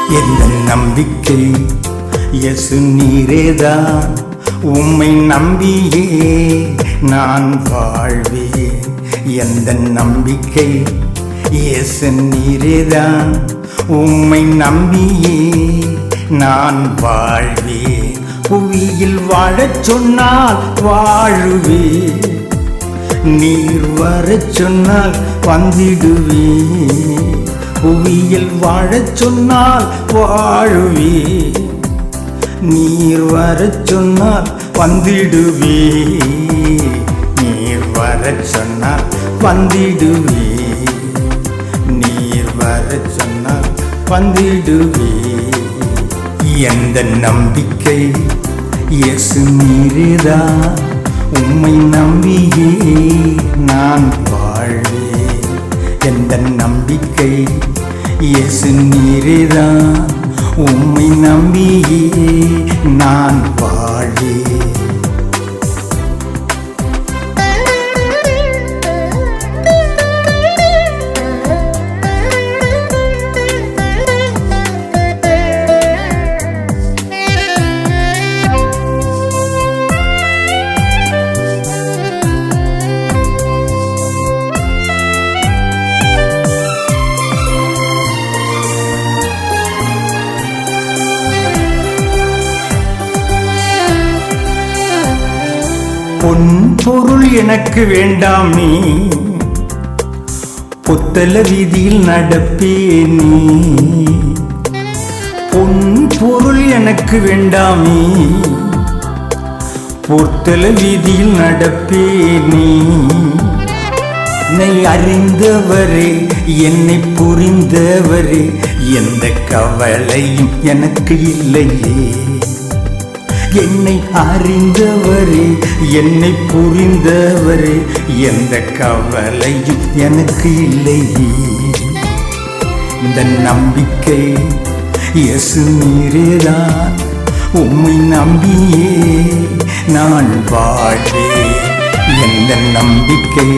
எந்த நம்பிக்கை இயேசு நீரேதான், உம்மை நம்பியே நான் வாழ்வேன். எந்த நம்பிக்கை இயேசு நீரேதான், உம்மை நம்பியே நான் வாழ்வேன். புவியில் வாழச் சொன்னால் வாழுவேன், நீர் வரச் சொன்னால் வந்திடுவேன். புவியில் வாழச் சொன்னால் வாழுவேன், நீர் வரச் சொன்னால் வந்திடுவேன். நீர் வரச் சொன்னால் வந்திடுவேன், நீர் வரச் சொன்னால் வந்திடுவேன். எந்த நம்பிக்கை இயேசு நீரேதான், உம்மை நம்பியே நான் வாழ்வேன். எந்த நம்பிக்கை இயேசு நீரேதான், உம்மை நம்பியே நான் வாழ்வேன். பொன் பொருள் எனக்கு வேண்டாம், நீ புத்தல வீதியில் நடப்பேன். நீ பொன் பொருள் எனக்கு வேண்டாம், நீ புத்தல வீதியில் நடப்பேன். நீ என்னை அறிந்தவரே, என்னை புரிந்தவரே, எந்த கவலையும் எனக்கு இல்லையே. என்னை அறிந்தவரே, என்னை புரிந்தவரே, எந்த கவலையும் எனக்கு இல்லையே. இந்த நம்பிக்கை இயேசு நீரேதான், உம்மை நம்பியே நான் வாழ்வேன். எந்த நம்பிக்கை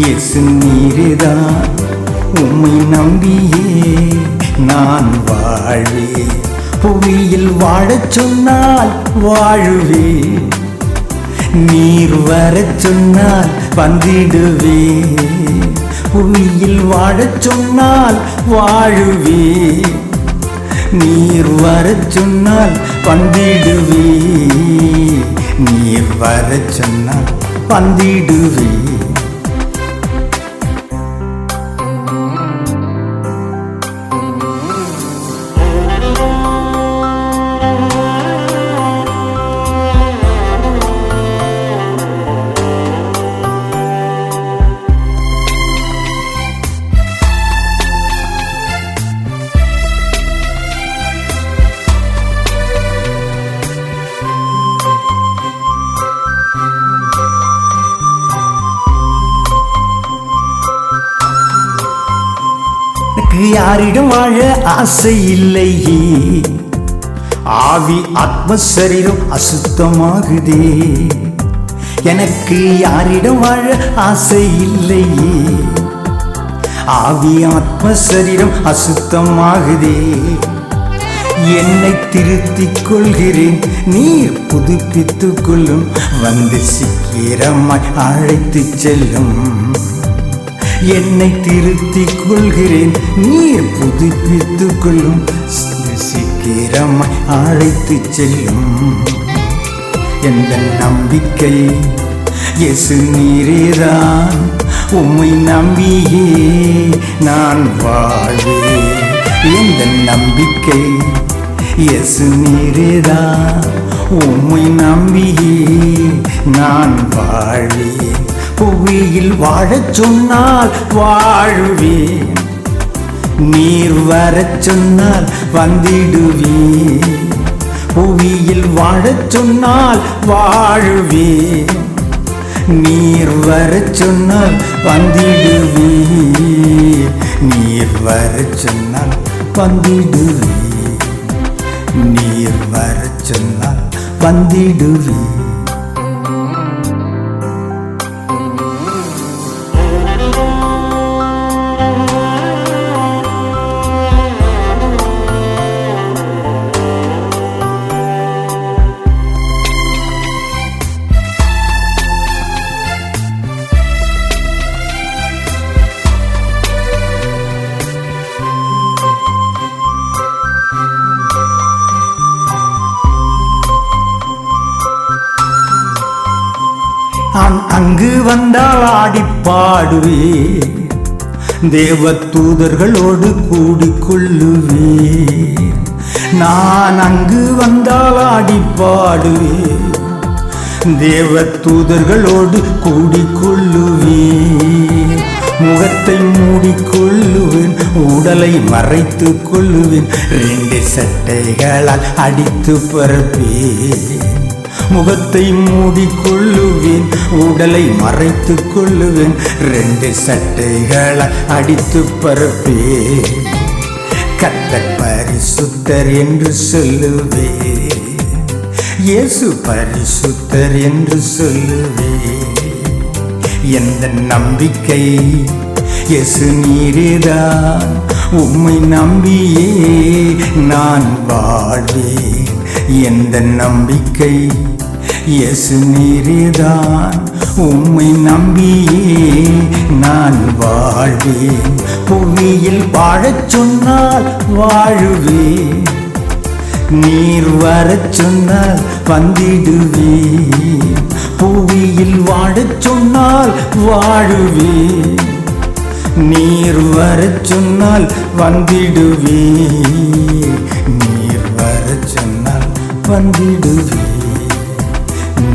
இயேசு நீரேதான், உம்மை நம்பியே நான் வாழ்வேன். புவியில் வாழச் சொன்னால் வாழுவேன், நீர் வரச் சொன்னால் வந்திடுவேன். புவியில் வாழச் சொன்னால் வாழுவேன், நீர் வரச் சொன்னால் வந்திடுவேன். நீர் வரச் சொன்னால் வந்திடுவேன். யாரிடம் வாழ ஆசை இல்லையே, ஆவி ஆத்ம சரீரம் அசுத்தமாகுதே. எனக்கு யாரிடம் வாழ ஆசை இல்லையே, ஆவி ஆத்ம சரீரம் அசுத்தமாகுதே. என்னை திருத்திக் கொள்கிறேன், நீர் புதுப்பித்துக் கொள்ளும், வந்து சீக்கிரமாய் அழைத்து செல்லும். என்னை திருத்திக் கொள்கிறேன், நீர் புதுப்பித்துக் கொள்ளும், சீக்கிரமாய் அழைத்து செல்லும். எந்த நம்பிக்கை இயேசு நீரேதான், உம்மை நம்பியே நான் வாழ்வேன். எந்த நம்பிக்கை இயேசு நீரேதான், உம்மை நம்பியே நான் வாழ்வேன். புவியில் வாழச் சொன்னால் வாழுவேன், நீர் வரச் சொன்னால் வந்திடுவேன். புவியில் வாழச் சொன்னால் வாழுவேன், நீர் வரச் சொன்னால் வந்திடுவேன். நீர் வரச் சொன்னால் வந்திடுவேன், நீர் வரச் சொன்னால் வந்திடுவேன். அங்கு வந்தால் ஆடி பாடுவேன், தேவ தூதர்களோடு கூடிக்கொள்ளுவேன். நான் அங்கு வந்தால் ஆடி பாடுவேன், தேவ தூதர்களோடு கூடிக்கொள்ளுவேன். முகத்தை மூடிக்கொள்ளுவேன், உடலை மறைத்து கொள்ளுவேன், 2 சட்டைகளால் அடித்து பரப்பேன். முகத்தை மூடிக்கொள்ளுவேன், உடலை மறைத்து கொள்ளுவேன், 2 சட்டைகளால் அடித்து பரப்பேன். கர்த்தர் பரிசுத்தர் என்று சொல்லுவேன், இயேசு பரிசுத்தர் என்று சொல்லுவேன். எந்த நம்பிக்கை இயேசு நீரேதான், உம்மை நம்பியே நான் வாழ்வேன். எந்த நம்பிக்கை இயேசு நீரேதான், உம்மை நம்பியே நான் வாழ்வேன். புவியில் வாழச் சொன்னால் வாழுவேன், நீர் வரச் சொன்னால் வந்திடுவேன். புவியில் வாழச் சொன்னால் வாழுவேன், நீர் வரச் சொன்னால் வந்திடுவேன். நீர் வரச் சொன்னால் வந்திடுவேன்,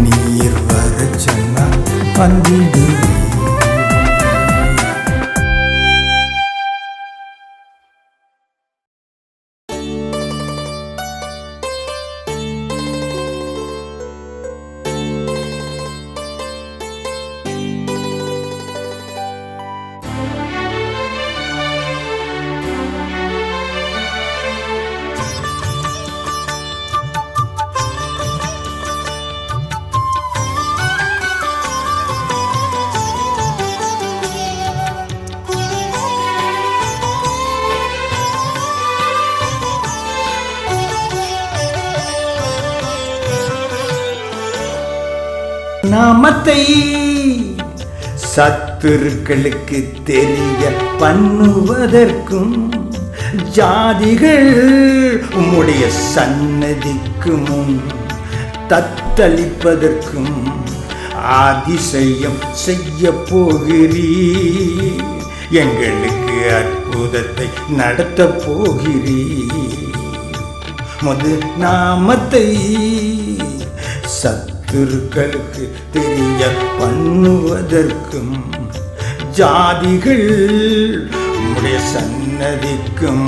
நீர் வரச் சொன்னால் வந்திடுவேன். நாமத்தை சத்துருக்களுக்கு தெரிய பண்ணுவதற்கும், ஜாதிகள் உம்முடைய சன்னதிக்கு முன் தத்தளிப்பதற்கும் அதிசயம் செய்ய போகிறீர். எங்களுக்கு அற்புதத்தை நடத்த போகிறீர். முது நாமத்தை சத்துருக்களுக்கு தெரிய பண்ணுவதற்கும், ஜாதிகள் உம்முடைய சன்னதிக்கும்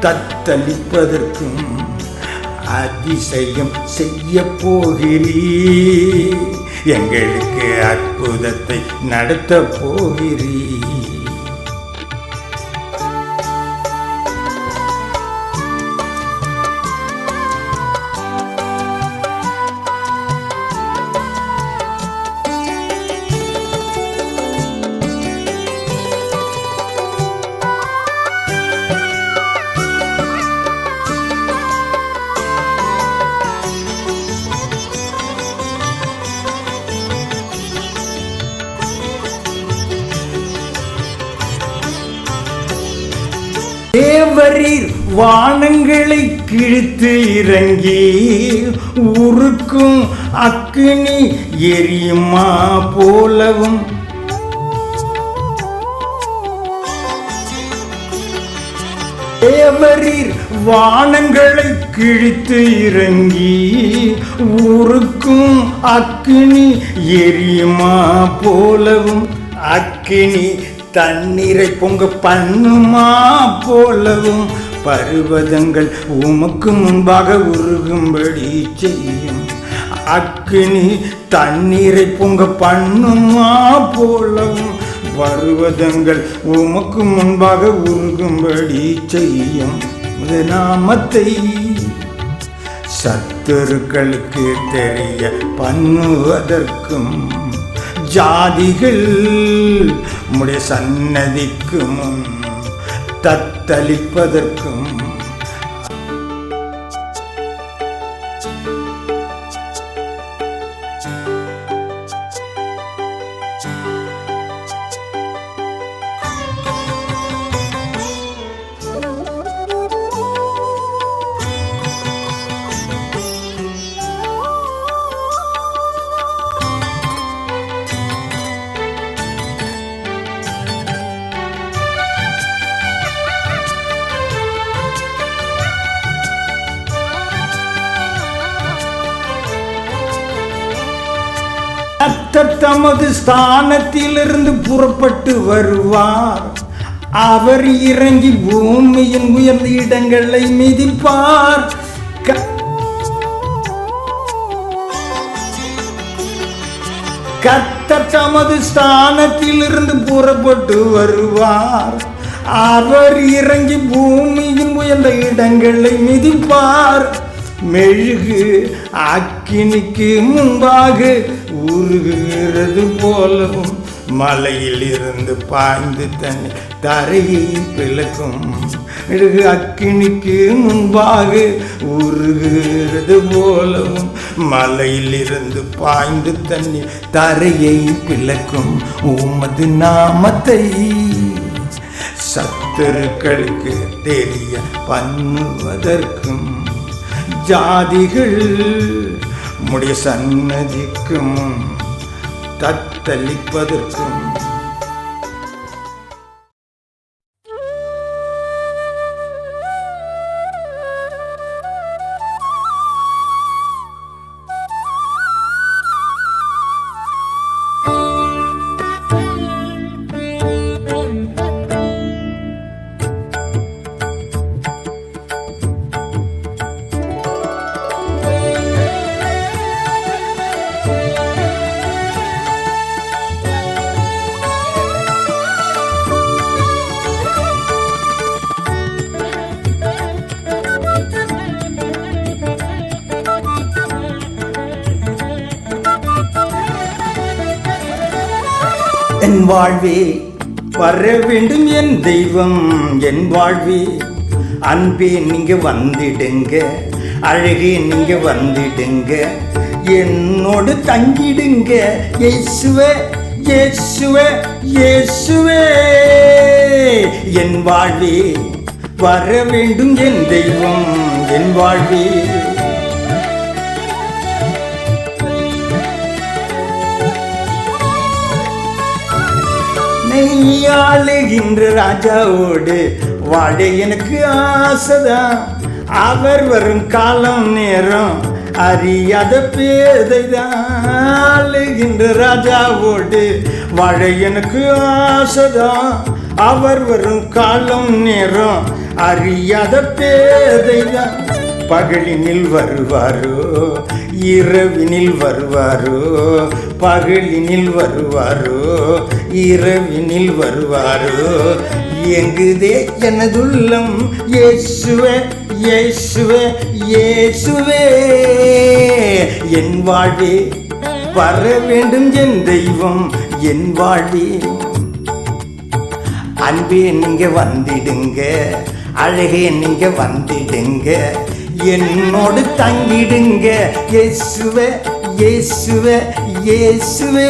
தத்தளிப்பதற்கும் அதிசயம் செய்ய போகிறீர். எங்களுக்கு அற்புதத்தை நடத்த போகிறீர். தேவரீர் வானங்களை கிழித்து இறங்கி உருக்கும் அக்கினி எரியுமா போலவும், தேவரீர் வானங்களை கிழித்து இறங்கி உருக்கும் அக்கினி எரியுமா போலவும், அக்கினி தண்ணீரை பொங்க பண்ணுமா போலவும், பர்வதங்கள் உமக்கு முன்பாக உருகும்படி செய்யும். அக்கினி தண்ணீரை பொங்க பண்ணுமா போலவும், பர்வதங்கள் உமக்கு முன்பாக உருகும்படி செய்யும். நாமத்தை சத்துருக்களுக்கு தெரிய பண்ணுவதற்கும், ஜாதிகள் உம்முடைய சன்னதிக்கு முன் தத்தளிப்பதற்கும் கர்த்தர் தமது ஸ்தானத்திலிருந்து புறப்பட்டு வருவார். அவர் இறங்கி பூமியின் உயர்ந்த இடங்களை மிதிப்பார். கர்த்தர் தமது ஸ்தானத்திலிருந்து புறப்பட்டு வருவார். அவர் இறங்கி பூமியின் உயர்ந்த இடங்களை மிதிப்பார். மெழுகு அக்கினிக்கு முன்பாக உருகுகிறது போலவும் மலையில் இருந்து பாய்ந்து தன்னை தரையை பிளக்கும். மெழுகு அக்கினிக்கு முன்பாக உருகுகிறது போலவும் மலையில் இருந்து பாய்ந்து தன்னை தரையை பிளக்கும். உமது நாமத்தை சத்துருக்களுக்கு தெரிய பண்ணுவதற்கும் ஜாதிகள் உம்முடைய சன்னதிக்கும் தத்தளிப்பதற்கும் என் வாழ்வே வர வேண்டும் என் தெய்வம். என் வாழ்வே அன்பே நீங்க வந்துடுங்க. அழகே நீங்க வந்துடுங்க. என்னோடு தங்கிடுங்க. இயேசுவே இயேசுவே இயேசுவே. என் வாழ்வே வர வேண்டும் என் தெய்வம். என் வாழ்வே ஆளுகின்ற ராஜாவோடு வாழ எனக்கு ஆசைதான். அவர் வரும் காலம் நேரம் அறியாத பேதைதான். ஆளுகின்ற ராஜாவோடு வாழ எனக்கு ஆசைதான். அவர் வரும் காலம் நேரம் அறியாத பேதைதான். பகலினில் வருவாரோ இரவினில் வருவாரோ. பகலினில் வருவாரோ இரவினில் வருவாரோ. எங்குதே எனதுள்ளம் இயேசுவே இயேசுவே இயேசுவே. என் வாழ்வே வர வேண்டும் என் தெய்வம். என் வாழ்வே அன்பே நீங்க வந்திடுங்க. அழகே நீங்க வந்திடுங்க. என்னோடு தங்கிடுங்க. இயேசுவே இயேசுவே இயேசுவே.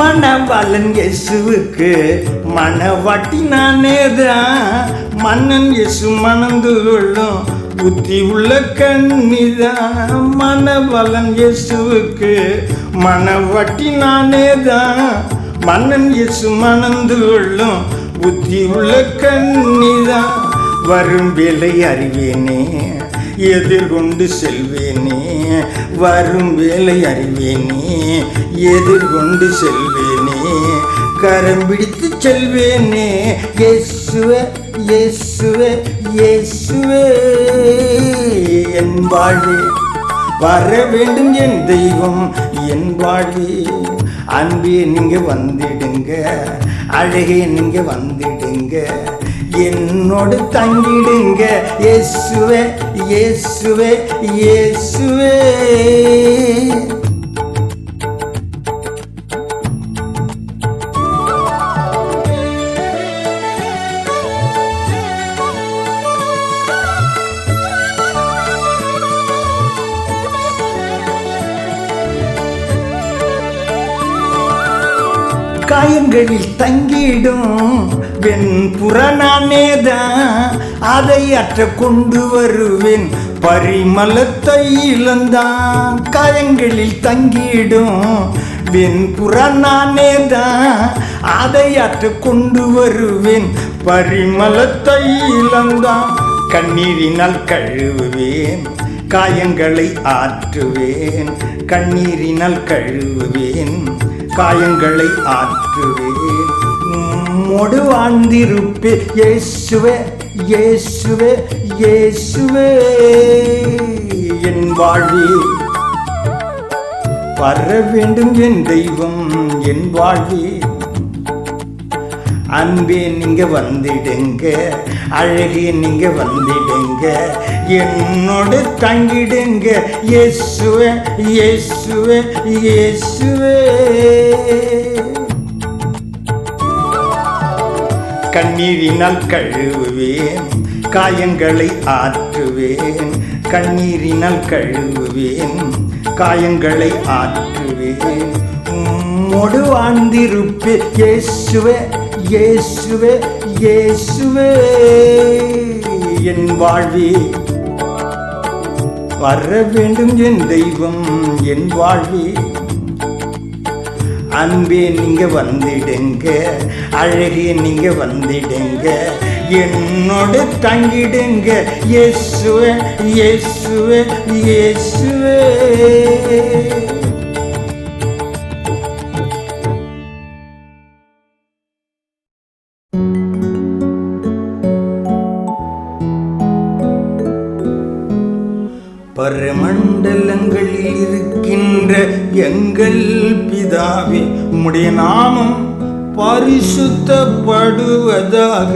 மணவாளன் இயேசுவுக்கு மணவாட்டி நானேதான். மன்னன் இயேசு மணந்து கொள்ளும் புத்தி உள்ள கண்ணிதான். மணவாளன் இயேசுவுக்கு மணவாட்டி நானேதான். மன்னன் இயேசு மணந்து கொள்ளும் புத்தி உள்ள கண்ணிதான். வரும் வேலை அறிவேனே எதிர்கொண்டு செல்வேனே. வரும் வேலை அறிவேனே எதிர்கொண்டு செல்வேனே. கரம் பிடித்து செல்வேனே. இயேசுவே இயேசுவே இயேசுவே. என் வாழ்வே வர வேண்டும் என் தெய்வம். என் வாழ்வே அன்பே நீங்க வந்திடுங்க. அழகே நீங்க வந்திடுங்க. என்னோடு தங்கிடுங்க. இயேசுவே இயேசுவே இயேசுவே. காயங்களில் தங்கிடும் வெண்புற நானேதான். அதை அற்ற கொண்டு வருவேன் பரிமள தைலந்தான் காயங்களில் தங்கிடும். வெண்புற நானே தான் அதை ஆற்ற கொண்டு வருவேன். பரிமள தைலந்தான் கண்ணீரினால் கழுவுவேன், காயங்களை ஆற்றுவேன். கண்ணீரினால் கழுவுவேன், காயங்களை ஆற்றுவேன். உம்மோடு வாழ்ந்திருப்பே இயேசுவே, இயேசுவே, இயேசுவே. என் வாழ்வே வர வேண்டும் என் தெய்வம், என் வாழ்வே. அன்பே நீங்க வந்திடுங்க, அழகே நீங்க வந்திடுங்க, என்னோடு தங்கிடுங்க. இயேசுவே, இயேசுவே, இயேசுவே. கண்ணீரினால் கழுவுவேன், காயங்களை ஆற்றுவேன். கண்ணீரினால் கழுவுவேன், காயங்களை ஆற்றுவேன். உம்மோடு வாழ்ந்திருப்பே இயேசுவே, இயேசுவே, இயேசுவே. என் வாழ்வே வர வேண்டும் என் தெய்வம், என் வாழ்வே. அன்பே நீங்க வந்திடுங்க, அழகே நீங்க வந்திடுங்க, என்னோடு தங்கிடுங்க. இயேசுவே, இயேசுவே, இயேசுவே. பரமண்டலங்களில் இருக்கின்ற எங்கள் பிதாவே, உம்முடைய நாமம் பரிசுத்தப்படுவதாக.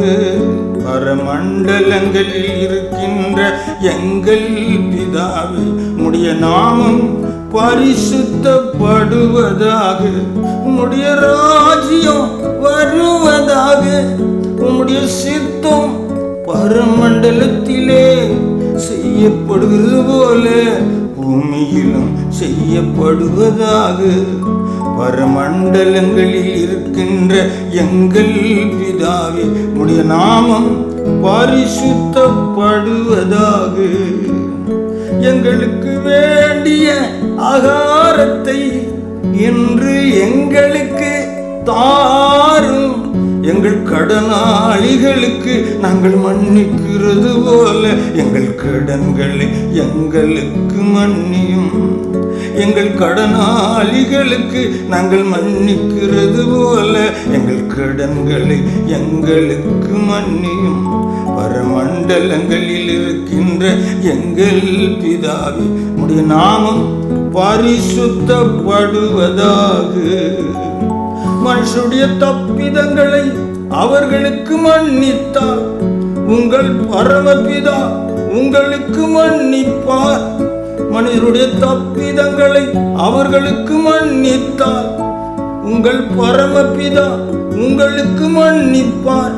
பரமண்டலங்களில் இருக்கின்ற எங்கள் பிதாவே, உம்முடைய நாமம் பரிசுத்தப்படுவதாக. உம்முடைய ராஜ்யம் வருவதாக. உம்முடைய சித்தம் பரமண்டலத்திலே செய்யப்படுவது போல பூமியிலும் செய்யப்படுவதாக. பரமண்டலங்களில் இருக்கின்ற எங்கள் பிதாவே, உம்முடைய நாமம் பரிசுத்தப்படுவதாக. எங்களுக்கு வேண்டிய ஆகாரத்தை இன்று எங்களுக்கு தாரும். எங்கள் கடனாளிகளுக்கு நாங்கள் மன்னிக்கிறது போல எங்கள் கடன்களை எங்களுக்கு மன்னியும். எங்கள் கடனாளிகளுக்கு நாங்கள் மன்னிக்கிறது போல எங்கள் கடன்களை எங்களுக்கு மன்னியும். பரமண்டலங்களில் இருக்கின்ற எங்கள் பிதாவே, உம்முடைய நாமம் பரிசுத்தப்படுவதாக. மனுஷருடைய தப்பிதங்களை அவர்களுக்கு மன்னித்தார், உங்கள் பரமபிதா உங்களுக்கு மன்னிப்பார். மனிதருடைய தப்பிதங்களை அவர்களுக்கு மன்னித்தார், உங்கள் பரமபிதா உங்களுக்கு மன்னிப்பார்.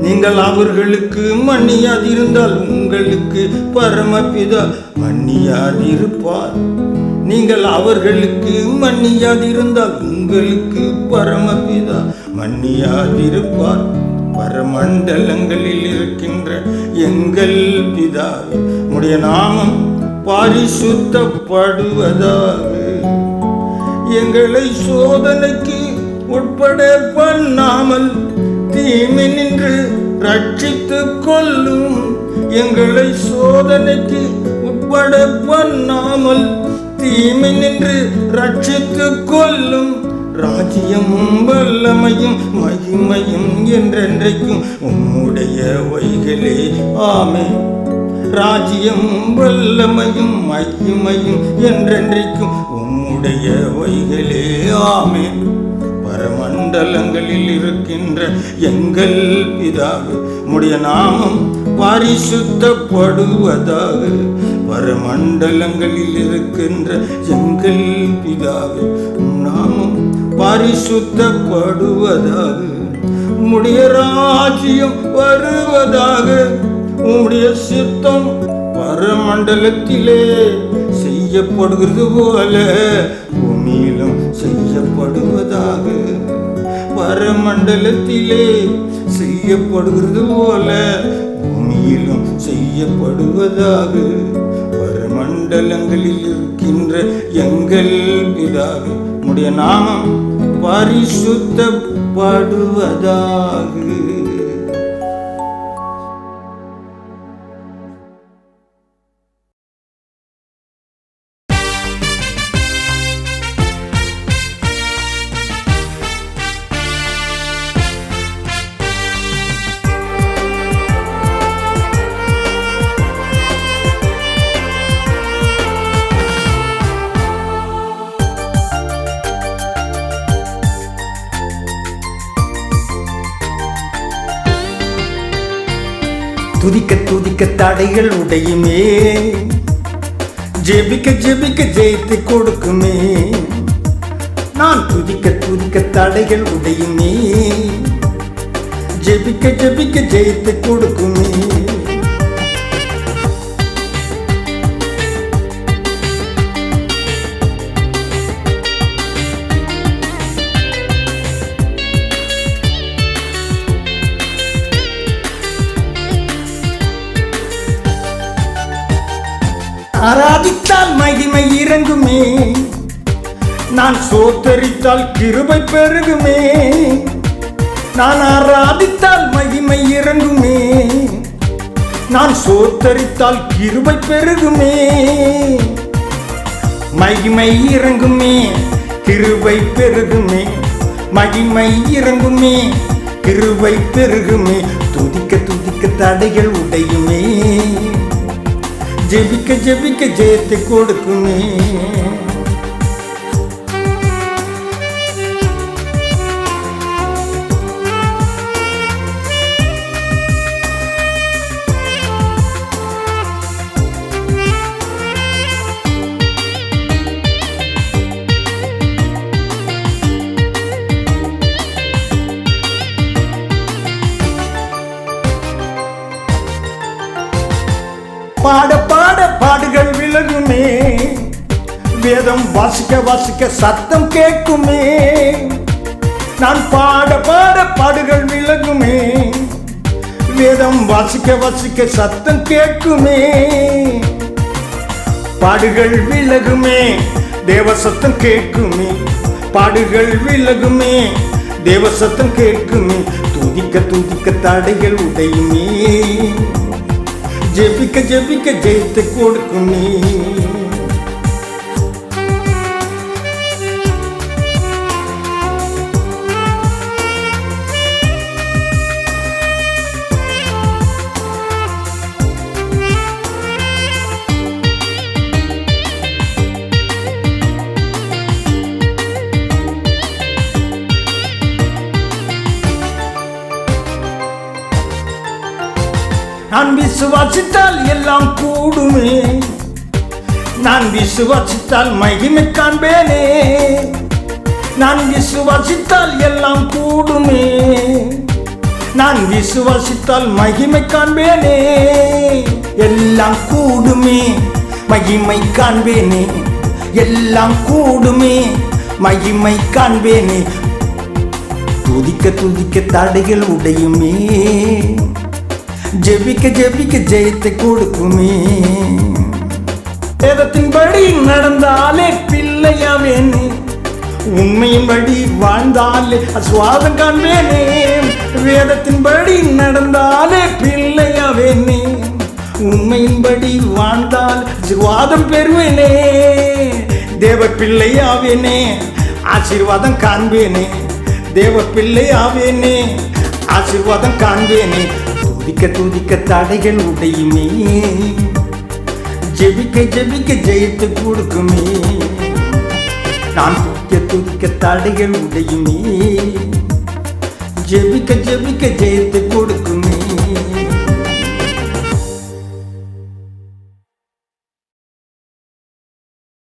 நீங்கள் அவர்களுக்கு மன்னியாதிருந்தால் உங்களுக்கு பரமபிதா மன்னியாதிருப்பார். நீங்கள் அவர்களுக்கு மன்னியாதிருந்தால் உங்களுக்கு பரமபிதா மன்னியாதிருப்பார். பரமண்டலங்களில் இருக்கின்ற எங்கள் பிதாவே, உம்முடைய நாமம் பரிசுத்தப்படுவதாக. எங்களை சோதனைக்கு உட்பட பண்ணாமல் தீமை நின்று ரட்சித்துக் கொள்ளும். எங்களை சோதனைக்கு உட்பட பண்ணாமல் தீமை நின்று ரட்சித்துக் கொள்ளும். ராஜ்யமும் வல்லமையும் மகிமையும் என்றென்றைக்கும் உம்முடைய வைகளே. ஆமென். ராஜ்யமும் வல்லமையும் மகிமையும் என்றென்றைக்கும் உம்முடைய வைகளே. ஆமென். பரமண்டலங்களில் இருக்கின்ற எங்கள் பிதாவே, உம்முடைய நாமம் பரிசுத்தப்படுவதாக. பரமண்டலங்களில் இருக்கின்ற எங்கள் பிதாவே, உம் நாமம் பரிசுத்தப்படுவதாக. உம்முடைய ராஜ்யம் வருவதாக. உம்முடைய சித்தம் பரமண்டலத்திலே செய்யப்படுகிறது போல பூமியிலும் செய்யப்படுவதாக. பரமண்டலத்திலே செய்யப்படுகிறது போல பூமியிலும் செய்யப்படுவதாக. மண்டலங்களில் இருக்கின்ற எங்கள் பிதாவே, உம்முடைய நாமம் பரிசுத்தப்படுவதாக. துதிக்க துதிக்க தடைகள் உடையுமே, ஜெபிக்க ஜெபிக்க ஜெயித்து கொடுக்குமே. நான் துதிக்க துதிக்க தடைகள் உடையுமே, ஜெபிக்க ஜெபிக்க ஜெயித்து கொடுக்குமே. ஆராதித்தால் மகிமை இறங்குமே, நான் சோத்தரித்தால் கிருபை பெருகுமே. நான் ஆராதித்தால் மகிமை இறங்குமே, நான் சோத்தரித்தால் கிருபை பெருகுமே. மகிமை இறங்குமே, கிருபை பெருகுமே. மகிமை இறங்குமே, கிருபை பெருகுமே. துதிக்க துதிக்க தடைகள் உடையுமே, ஜெபிக்க ஜெபிக்க ஜெயத்தை கொடுக்குமே. பாட பாட பாடுகள் விலகுமே, வேதம் வாசிக்க வாசிக்க சத்தம் கேட்குமே. நான் பாட பாட பாடுகள் விலகுமே, வேதம் வாசிக்க வாசிக்க சத்தம் கேட்குமே. பாடுகள் விலகுமே, தேவ சத்தம் கேட்குமே. பாடுகள் விலகுமே, தேவ சத்தம் கேட்குமே. துதிக்க துதிக்க தடைகள் உடையுமே, ஜெபிக்க ஜெபிக்க ஜெயித்து கொடுக்குமே. நான் விசுவாசித்தால் எல்லாம் கூடுமே, நான் விசுவாசித்தால் மகிமை காண்பேனே. நான் விசுவாசித்தால் எல்லாம் கூடுமே, நான் விசுவாசித்தால் மகிமை காண்பேனே. எல்லாம் கூடுமே, மகிமை காண்பேனே. எல்லாம் கூடுமே, மகிமை காண்பேனே. துதிக்க துதிக்க தடைகள் உடையுமே, ஜெபிக்க ஜெபிக்க ஜெயத்தை கொடுக்குமே. வேதத்தின்படி நடந்தாலே பிள்ளையாவேனே, உண்மையின்படி வாழ்ந்தாலே சுவாதம் காண்பேனே. வேதத்தின்படி நடந்தாலே பிள்ளையாவேனே, உண்மையின்படி வாழ்ந்தால் ஆசீர்வாதம் பெறுவேனே. தேவ பிள்ளையாவேனே, ஆசீர்வாதம் காண்பேனே. தேவ பிள்ளையாவேனே, ஆசீர்வாதம் காண்பேனே. துதிக்க துதிக்க தடைகள் உடையுமே, ஜெபிக்க ஜெபிக்க ஜெயித்து கொடுக்குமே. நான் துதிக்க துதிக்க தடைகள் உடையுமே,